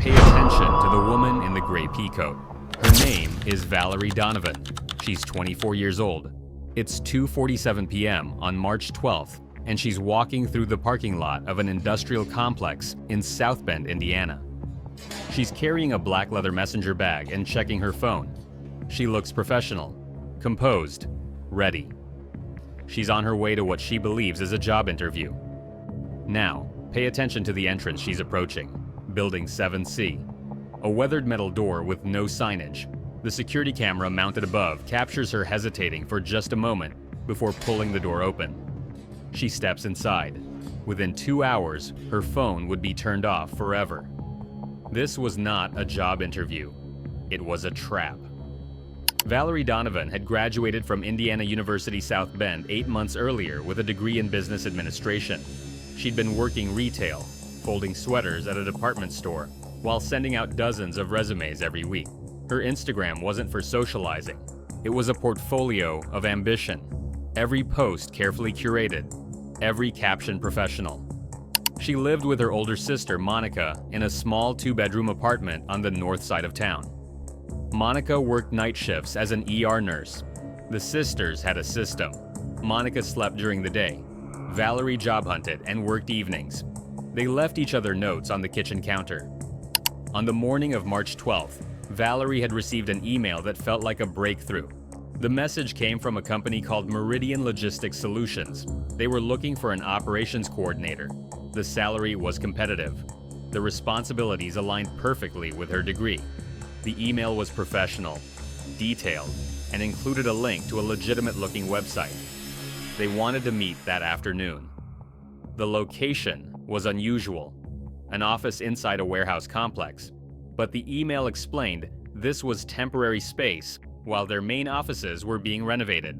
Pay attention to the woman in the gray peacoat. Her name is Valerie Donovan. She's 24 years old. It's 2:47 p.m. on March 12th, and she's walking through the parking lot of an industrial complex in South Bend, Indiana. She's carrying a black leather messenger bag and checking her phone. She looks professional, composed, ready. She's on her way to what she believes is a job interview. Now, pay attention to the entrance she's approaching. Building 7C. A weathered metal door with no signage. The security camera mounted above captures her hesitating for just a moment before pulling the door open. She steps inside. Within 2 hours, her phone would be turned off forever. This was not a job interview. It was a trap. Valerie Donovan had graduated from Indiana University South Bend 8 months earlier with a degree in business administration. She'd been working retail, folding sweaters at a department store, while sending out dozens of resumes every week. Her Instagram wasn't for socializing. It was a portfolio of ambition. Every post carefully curated, every caption professional. She lived with her older sister, Monica, in a small 2-bedroom apartment on the north side of town. Monica worked night shifts as an ER nurse. The sisters had a system. Monica slept during the day. Valerie job hunted and worked evenings. They left each other notes on the kitchen counter. On the morning of March 12th, Valerie had received an email that felt like a breakthrough. The message came from a company called Meridian Logistics Solutions. They were looking for an operations coordinator. The salary was competitive. The responsibilities aligned perfectly with her degree. The email was professional, detailed, and included a link to a legitimate-looking website. They wanted to meet that afternoon. The location was unusual, an office inside a warehouse complex, but the email explained this was temporary space while their main offices were being renovated.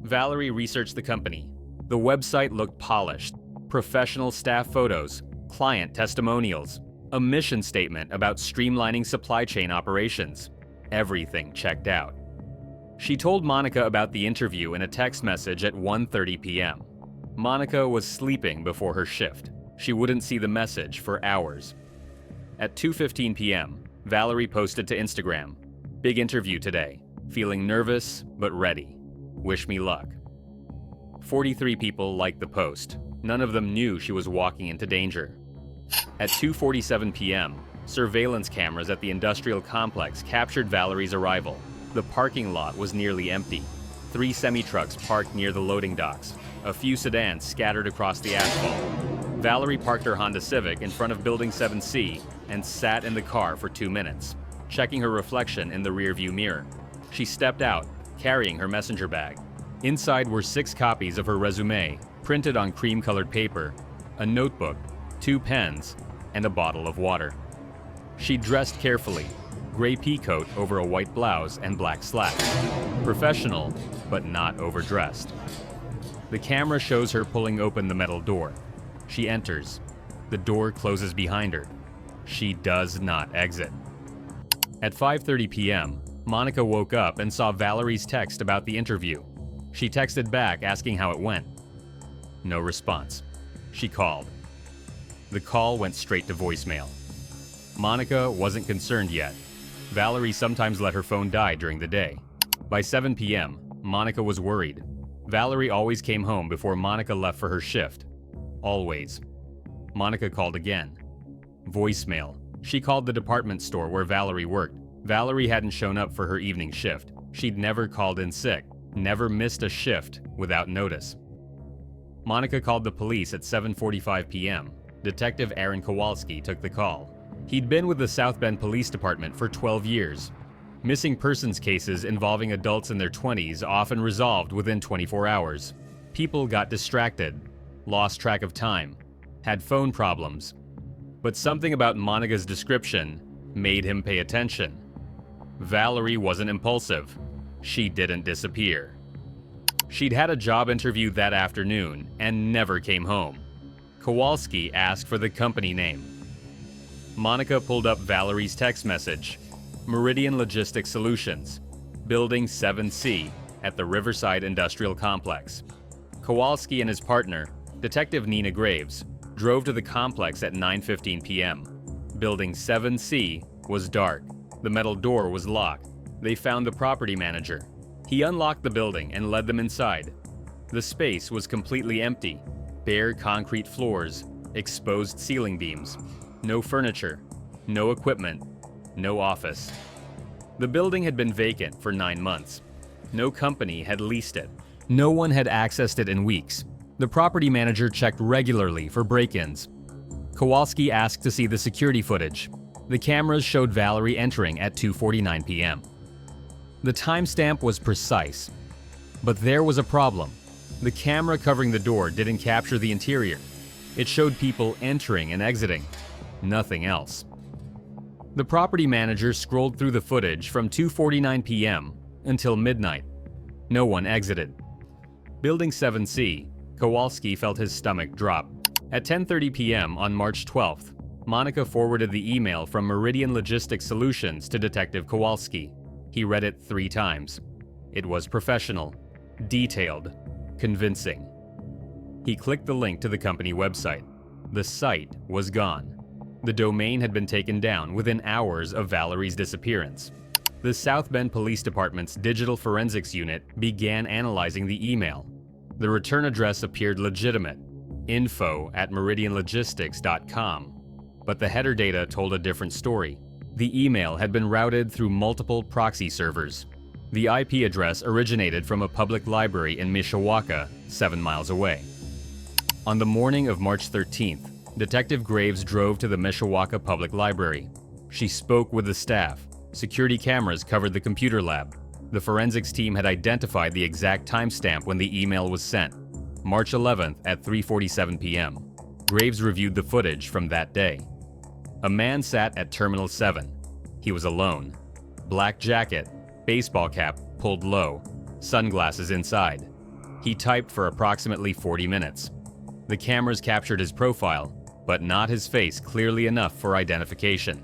Valerie researched the company. The website looked polished, professional staff photos, client testimonials, a mission statement about streamlining supply chain operations. Everything checked out. She told Monica about the interview in a text message at 1:30 p.m. Monica was sleeping before her shift. She wouldn't see the message for hours. At 2:15 p.m., Valerie posted to Instagram, "Big interview today. Feeling nervous, but ready. Wish me luck." 43 people liked the post. None of them knew she was walking into danger. At 2:47 p.m., surveillance cameras at the industrial complex captured Valerie's arrival. The parking lot was nearly empty. 3 semi-trucks parked near the loading docks. A few sedans scattered across the asphalt. Valerie parked her Honda Civic in front of Building 7C and sat in the car for 2 minutes, checking her reflection in the rearview mirror. She stepped out, carrying her messenger bag. Inside were 6 copies of her resume, printed on cream-colored paper, a notebook, 2 pens, and a bottle of water. She dressed carefully, gray peacoat over a white blouse and black slacks. Professional, but not overdressed. The camera shows her pulling open the metal door. She enters. The door closes behind her. She does not exit. At 5:30 p.m., Monica woke up and saw Valerie's text about the interview. She texted back asking how it went. No response. She called. The call went straight to voicemail. Monica wasn't concerned yet. Valerie sometimes let her phone die during the day. By 7 p.m., Monica was worried. Valerie always came home before Monica left for her shift. Always. Monica called again. Voicemail. She called the department store where Valerie worked. Valerie hadn't shown up for her evening shift. She'd never called in sick, never missed a shift without notice. Monica called the police at 7:45 p.m. Detective Aaron Kowalski took the call. He'd been with the South Bend Police Department for 12 years. Missing persons cases involving adults in their 20s often resolved within 24 hours. People got distracted, lost track of time, had phone problems. But something about Monica's description made him pay attention. Valerie wasn't impulsive. She didn't disappear. She'd had a job interview that afternoon and never came home. Kowalski asked for the company name. Monica pulled up Valerie's text message. Meridian Logistics Solutions, Building 7C at the Riverside Industrial Complex. Kowalski and his partner, Detective Nina Graves, drove to the complex at 9:15 p.m. Building 7C was dark. The metal door was locked. They found the property manager. He unlocked the building and led them inside. The space was completely empty. Bare concrete floors, exposed ceiling beams. No furniture, no equipment, no office. The building had been vacant for 9 months. No company had leased it. No one had accessed it in weeks. The property manager checked regularly for break-ins. Kowalski asked to see the security footage. The cameras showed Valerie entering at 2:49 p.m. The timestamp was precise, but there was a problem. The camera covering the door didn't capture the interior. It showed people entering and exiting, nothing else. The property manager scrolled through the footage from 2:49 p.m. until midnight. No one exited. Building 7C, Kowalski felt his stomach drop. At 10:30 p.m. on March 12th, Monica forwarded the email from Meridian Logistics Solutions to Detective Kowalski. He read it 3 times. It was professional, detailed, convincing. He clicked the link to the company website. The site was gone. The domain had been taken down within hours of Valerie's disappearance. The South Bend Police Department's Digital Forensics Unit began analyzing the email. The return address appeared legitimate, info@meridianlogistics.com, but the header data told a different story. The email had been routed through multiple proxy servers. The IP address originated from a public library in Mishawaka, 7 miles away. On the morning of March 13th, Detective Graves drove to the Mishawaka Public Library. She spoke with the staff. Security cameras covered the computer lab. The forensics team had identified the exact timestamp when the email was sent, March 11th at 3:47 p.m. Graves reviewed the footage from that day. A man sat at Terminal 7. He was alone. Black jacket, baseball cap pulled low, sunglasses inside. He typed for approximately 40 minutes. The cameras captured his profile, but not his face clearly enough for identification.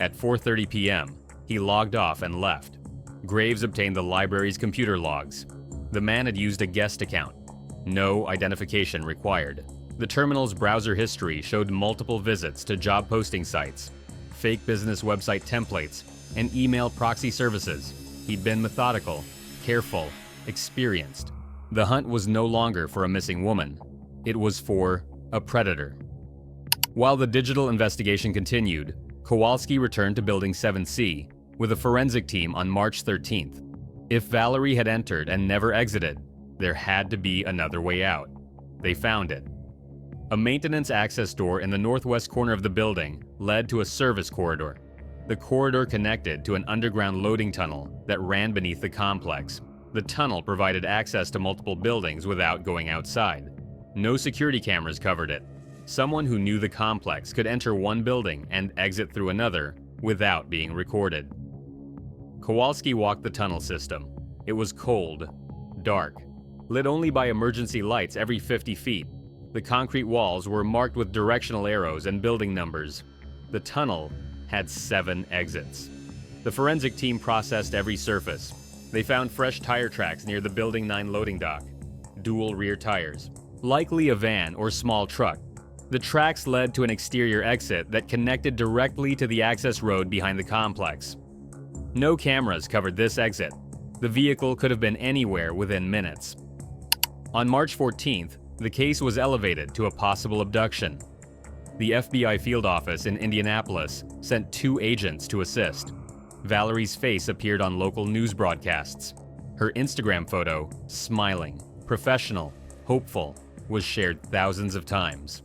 At 4:30 p.m., he logged off and left. Graves obtained the library's computer logs. The man had used a guest account. No identification required. The terminal's browser history showed multiple visits to job posting sites, fake business website templates, and email proxy services. He'd been methodical, careful, experienced. The hunt was no longer for a missing woman. It was for a predator. While the digital investigation continued, Kowalski returned to Building 7C with a forensic team on March 13th. If Valerie had entered and never exited, there had to be another way out. They found it. A maintenance access door in the northwest corner of the building led to a service corridor. The corridor connected to an underground loading tunnel that ran beneath the complex. The tunnel provided access to multiple buildings without going outside. No security cameras covered it. Someone who knew the complex could enter one building and exit through another without being recorded. Kowalski walked the tunnel system. It was cold, dark, lit only by emergency lights every 50 feet. The concrete walls were marked with directional arrows and building numbers. The tunnel had 7 exits. The forensic team processed every surface. They found fresh tire tracks near the Building 9 loading dock. Dual rear tires. Likely a van or small truck. The tracks led to an exterior exit that connected directly to the access road behind the complex. No cameras covered this exit. The vehicle could have been anywhere within minutes. On March 14th, the case was elevated to a possible abduction. The FBI field office in Indianapolis sent 2 agents to assist. Valerie's face appeared on local news broadcasts. Her Instagram photo, smiling, professional, hopeful, was shared thousands of times.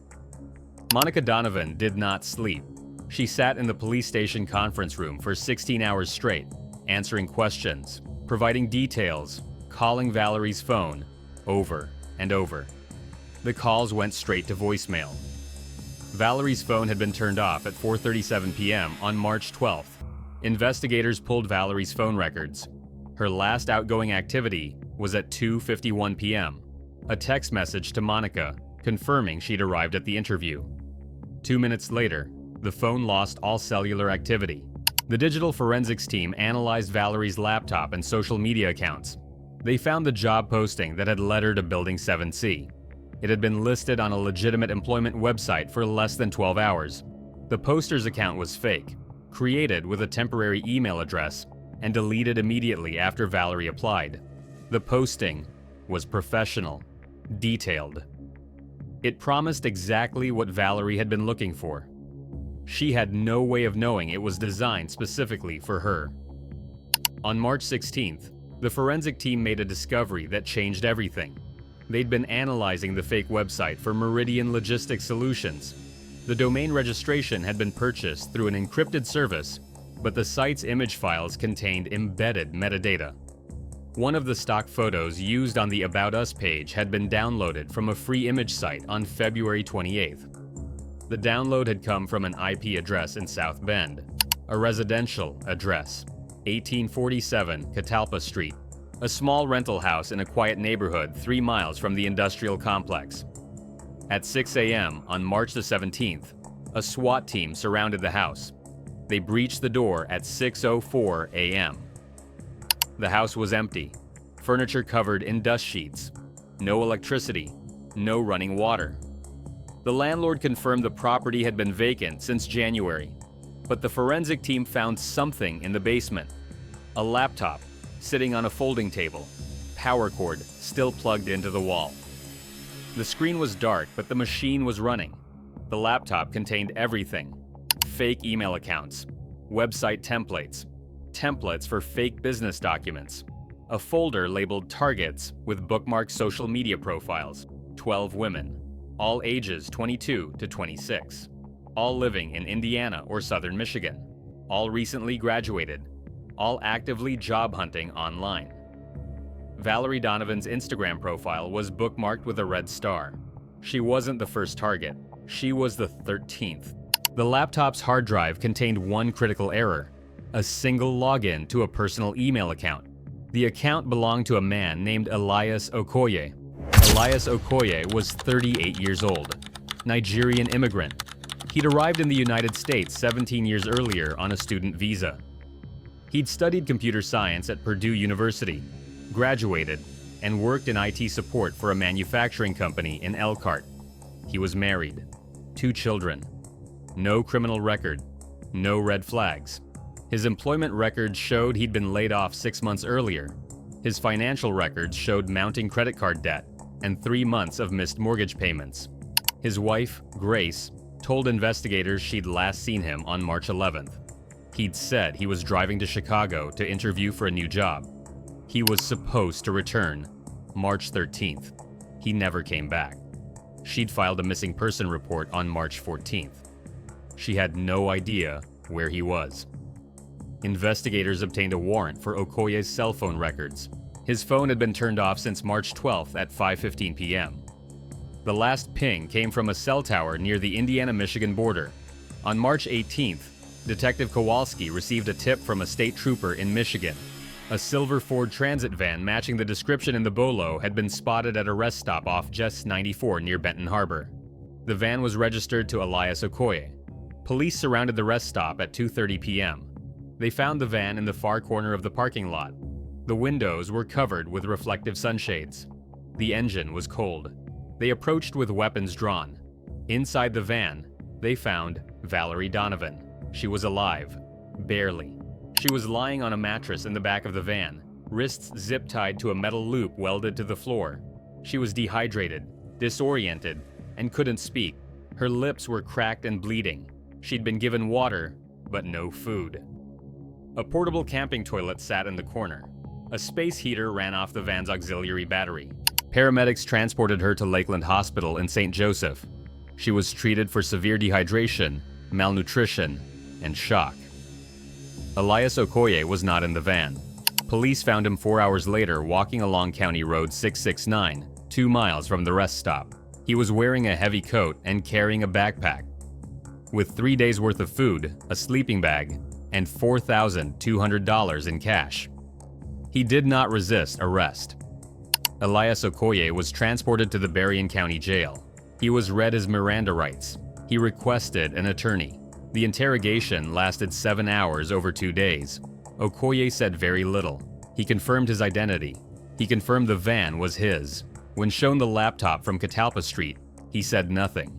Monica Donovan did not sleep. She sat in the police station conference room for 16 hours straight, answering questions, providing details, calling Valerie's phone over and over. The calls went straight to voicemail. Valerie's phone had been turned off at 4:37 p.m. on March 12th. Investigators pulled Valerie's phone records. Her last outgoing activity was at 2:51 p.m., a text message to Monica confirming she'd arrived at the interview. 2 minutes later, the phone lost all cellular activity. The digital forensics team analyzed Valerie's laptop and social media accounts. They found the job posting that had led her to Building 7C. It had been listed on a legitimate employment website for less than 12 hours. The poster's account was fake, created with a temporary email address, and deleted immediately after Valerie applied. The posting was professional, detailed. It promised exactly what Valerie had been looking for. She had no way of knowing it was designed specifically for her. On March 16th, the forensic team made a discovery that changed everything. They'd been analyzing the fake website for Meridian Logistics Solutions. The domain registration had been purchased through an encrypted service, but the site's image files contained embedded metadata. One of the stock photos used on the About Us page had been downloaded from a free image site on February 28th. The download had come from an IP address in South Bend, a residential address, 1847 Catalpa Street, a small rental house in a quiet neighborhood 3 miles from the industrial complex. At 6 a.m. on March the 17th, a SWAT team surrounded the house. They breached the door at 6:04 a.m. The house was empty, furniture covered in dust sheets, no electricity, no running water. The landlord confirmed the property had been vacant since January, but the forensic team found something in the basement. A laptop sitting on a folding table, power cord still plugged into the wall. The screen was dark, but the machine was running. The laptop contained everything: fake email accounts, website templates, templates for fake business documents, a folder labeled Targets with bookmarked social media profiles, 12 women, all ages 22 to 26, all living in Indiana or southern Michigan, all recently graduated, all actively job hunting online. Valerie Donovan's Instagram profile was bookmarked with a red star. She wasn't the first target, she was the 13th. The laptop's hard drive contained one critical error: a single login to a personal email account. The account belonged to a man named Elias Okoye. Elias Okoye was 38 years old, Nigerian immigrant. He'd arrived in the United States 17 years earlier on a student visa. He'd studied computer science at Purdue University, graduated, and worked in IT support for a manufacturing company in Elkhart. He was married, 2 children, no criminal record, no red flags. His employment records showed he'd been laid off 6 months earlier. His financial records showed mounting credit card debt and 3 months of missed mortgage payments. His wife, Grace, told investigators she'd last seen him on March 11th. He'd said he was driving to Chicago to interview for a new job. He was supposed to return March 13th. He never came back. She'd filed a missing person report on March 14th. She had no idea where he was. Investigators obtained a warrant for Okoye's cell phone records. His phone had been turned off since March 12th at 5:15 p.m. The last ping came from a cell tower near the Indiana-Michigan border. On March 18th, Detective Kowalski received a tip from a state trooper in Michigan. A silver Ford Transit van matching the description in the BOLO had been spotted at a rest stop off Jess 94 near Benton Harbor. The van was registered to Elias Okoye. Police surrounded the rest stop at 2:30 p.m. They found the van in the far corner of the parking lot. The windows were covered with reflective sunshades. The engine was cold. They approached with weapons drawn. Inside the van, they found Valerie Donovan. She was alive, barely. She was lying on a mattress in the back of the van, wrists zip-tied to a metal loop welded to the floor. She was dehydrated, disoriented, and couldn't speak. Her lips were cracked and bleeding. She'd been given water, but no food. A portable camping toilet sat in the corner. A space heater ran off the van's auxiliary battery. Paramedics transported her to Lakeland Hospital in St. Joseph. She was treated for severe dehydration, malnutrition, and shock. Elias Okoye was not in the van. Police found him 4 hours later walking along County Road 669, 2 miles from the rest stop. He was wearing a heavy coat and carrying a backpack. With 3 days' worth of food, a sleeping bag, and $4,200 in cash. He did not resist arrest. Elias Okoye was transported to the Berrien County Jail. He was read his Miranda rights. He requested an attorney. The interrogation lasted 7 hours over 2 days. Okoye said very little. He confirmed his identity. He confirmed the van was his. When shown the laptop from Catalpa Street, he said nothing.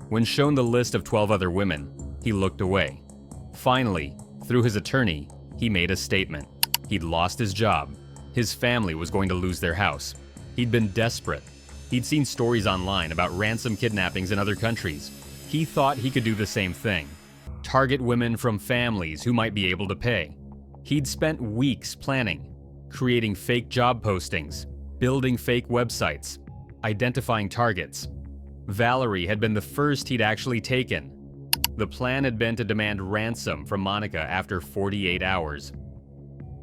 When shown the list of 12 other women, He looked away. Finally, through his attorney, he made a statement. He'd lost his job. His family was going to lose their house. He'd been desperate. He'd seen stories online about ransom kidnappings in other countries. He thought he could do the same thing. Target women from families who might be able to pay. He'd spent weeks planning, creating fake job postings, building fake websites, identifying targets. Valerie had been the first he'd actually taken. The plan had been to demand ransom from Monica after 48 hours.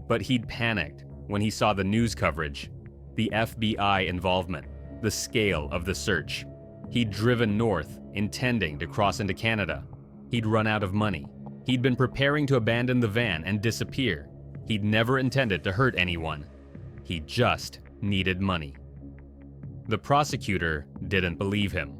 But he'd panicked when he saw the news coverage, the FBI involvement, the scale of the search. He'd driven north, intending to cross into Canada. He'd run out of money. He'd been preparing to abandon the van and disappear. He'd never intended to hurt anyone. He just needed money. The prosecutor didn't believe him.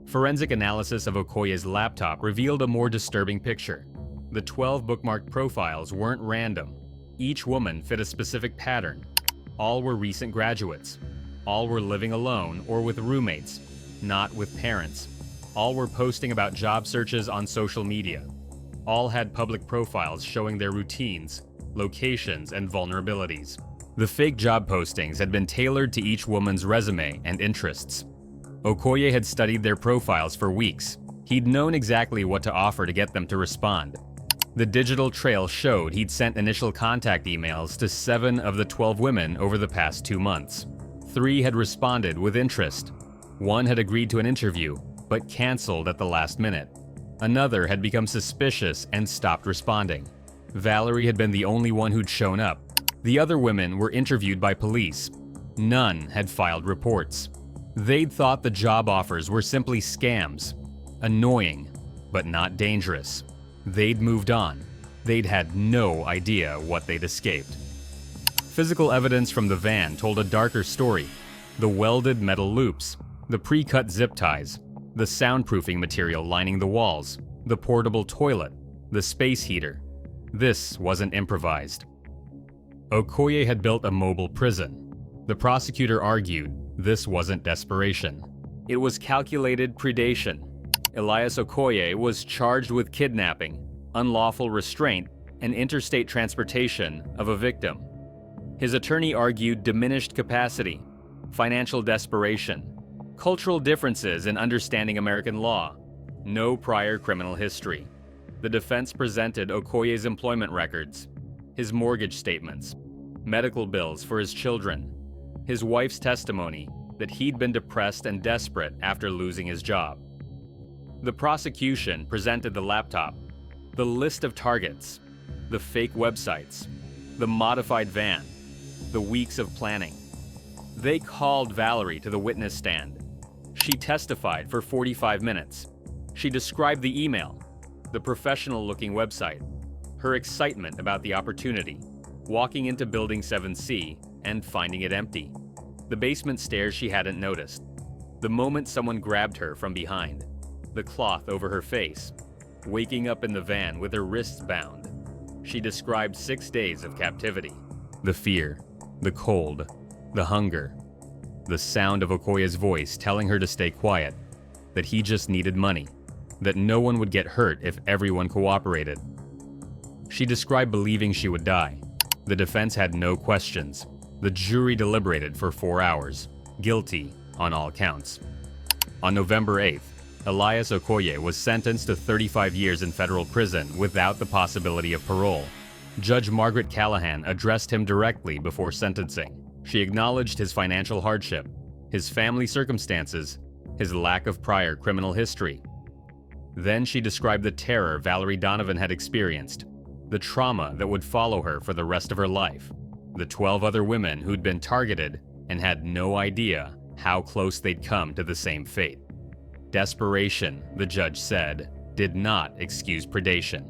Forensic analysis of Okoye's laptop revealed a more disturbing picture. The 12 bookmarked profiles weren't random. Each woman fit a specific pattern. All were recent graduates. All were living alone or with roommates, not with parents. All were posting about job searches on social media. All had public profiles showing their routines, locations, and vulnerabilities. The fake job postings had been tailored to each woman's resume and interests. Okoye had studied their profiles for weeks. He'd known exactly what to offer to get them to respond. The digital trail showed he'd sent initial contact emails to 7 of the 12 women over the past 2 months. 3 had responded with interest. 1 had agreed to an interview, but canceled at the last minute. Another had become suspicious and stopped responding. Valerie had been the only one who'd shown up. The other women were interviewed by police. None had filed reports. They'd thought the job offers were simply scams. Annoying, but not dangerous. They'd moved on. They'd had no idea what they'd escaped. Physical evidence from the van told a darker story. The welded metal loops, the pre-cut zip ties, the soundproofing material lining the walls, the portable toilet, the space heater. This wasn't improvised. Okoye had built a mobile prison. The prosecutor argued this wasn't desperation. It was calculated predation. Elias Okoye was charged with kidnapping, unlawful restraint, and interstate transportation of a victim. His attorney argued diminished capacity, financial desperation, cultural differences in understanding American law, no prior criminal history. The defense presented Okoye's employment records, his mortgage statements, medical bills for his children, his wife's testimony that he'd been depressed and desperate after losing his job. The prosecution presented the laptop, the list of targets, the fake websites, the modified van, the weeks of planning. They called Valerie to the witness stand. She testified for 45 minutes. She described the email, the professional-looking website, her excitement about the opportunity, walking into Building 7C and finding it empty, the basement stairs she hadn't noticed, the moment someone grabbed her from behind, the cloth over her face, waking up in the van with her wrists bound. She described 6 days of captivity, the fear, the cold, the hunger, the sound of Okoye's voice telling her to stay quiet, that he just needed money, that no one would get hurt if everyone cooperated. She described believing she would die. The defense had no questions. The jury deliberated for 4 hours, guilty on all counts. On November 8th, Elias Okoye was sentenced to 35 years in federal prison without the possibility of parole. Judge Margaret Callahan addressed him directly before sentencing. She acknowledged his financial hardship, his family circumstances, his lack of prior criminal history. Then she described the terror Valerie Donovan had experienced, the trauma that would follow her for the rest of her life, the 12 other women who'd been targeted and had no idea how close they'd come to the same fate. Desperation, the judge said, did not excuse predation.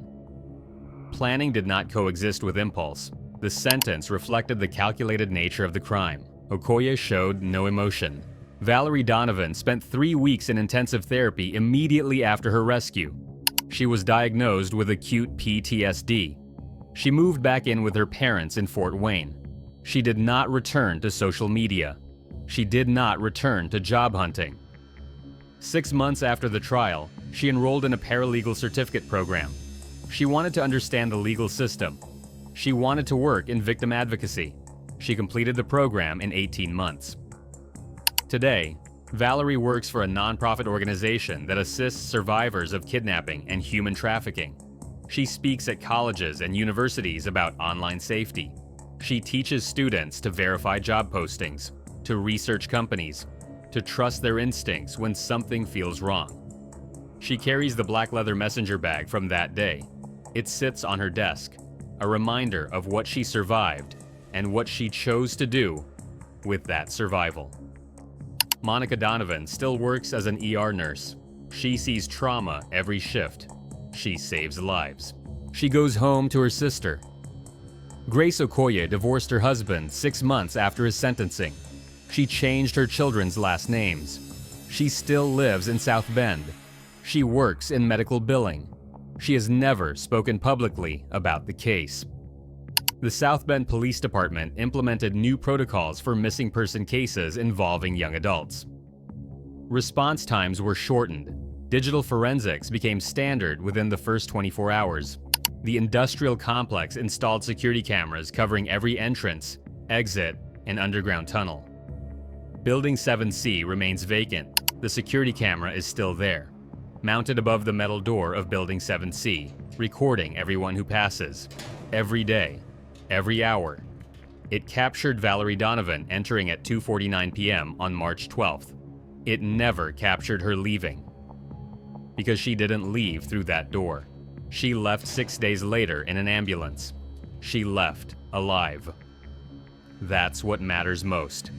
Planning did not coexist with impulse. The sentence reflected the calculated nature of the crime. Okoye showed no emotion. Valerie Donovan spent 3 weeks in intensive therapy immediately after her rescue. She was diagnosed with acute PTSD. She moved back in with her parents in Fort Wayne. She did not return to social media. She did not return to job hunting. 6 months after the trial, She enrolled in a paralegal certificate program. She wanted to understand the legal system. She wanted to work in victim advocacy. She completed the program in 18 months. Today, Valerie works for a nonprofit organization that assists survivors of kidnapping and human trafficking. She speaks at colleges and universities about online safety. She teaches students to verify job postings, to research companies, to trust their instincts when something feels wrong. She carries the black leather messenger bag from that day. It sits on her desk, a reminder of what she survived and what she chose to do with that survival. Monica Donovan still works as an ER nurse. She sees trauma every shift. She saves lives. She goes home to her sister. Grace Okoye divorced her husband 6 months after his sentencing. She changed her children's last names. She still lives in South Bend. She works in medical billing. She has never spoken publicly about the case. The South Bend Police Department implemented new protocols for missing person cases involving young adults. Response times were shortened. Digital forensics became standard within the first 24 hours. The industrial complex installed security cameras covering every entrance, exit, and underground tunnel. Building 7C remains vacant. The security camera is still there, mounted above the metal door of Building 7C, recording everyone who passes, every day, every hour. It captured Valerie Donovan entering at 2:49 p.m. on March 12th. It never captured her leaving, because she didn't leave through that door. She left 6 days later in an ambulance. She left alive. That's what matters most.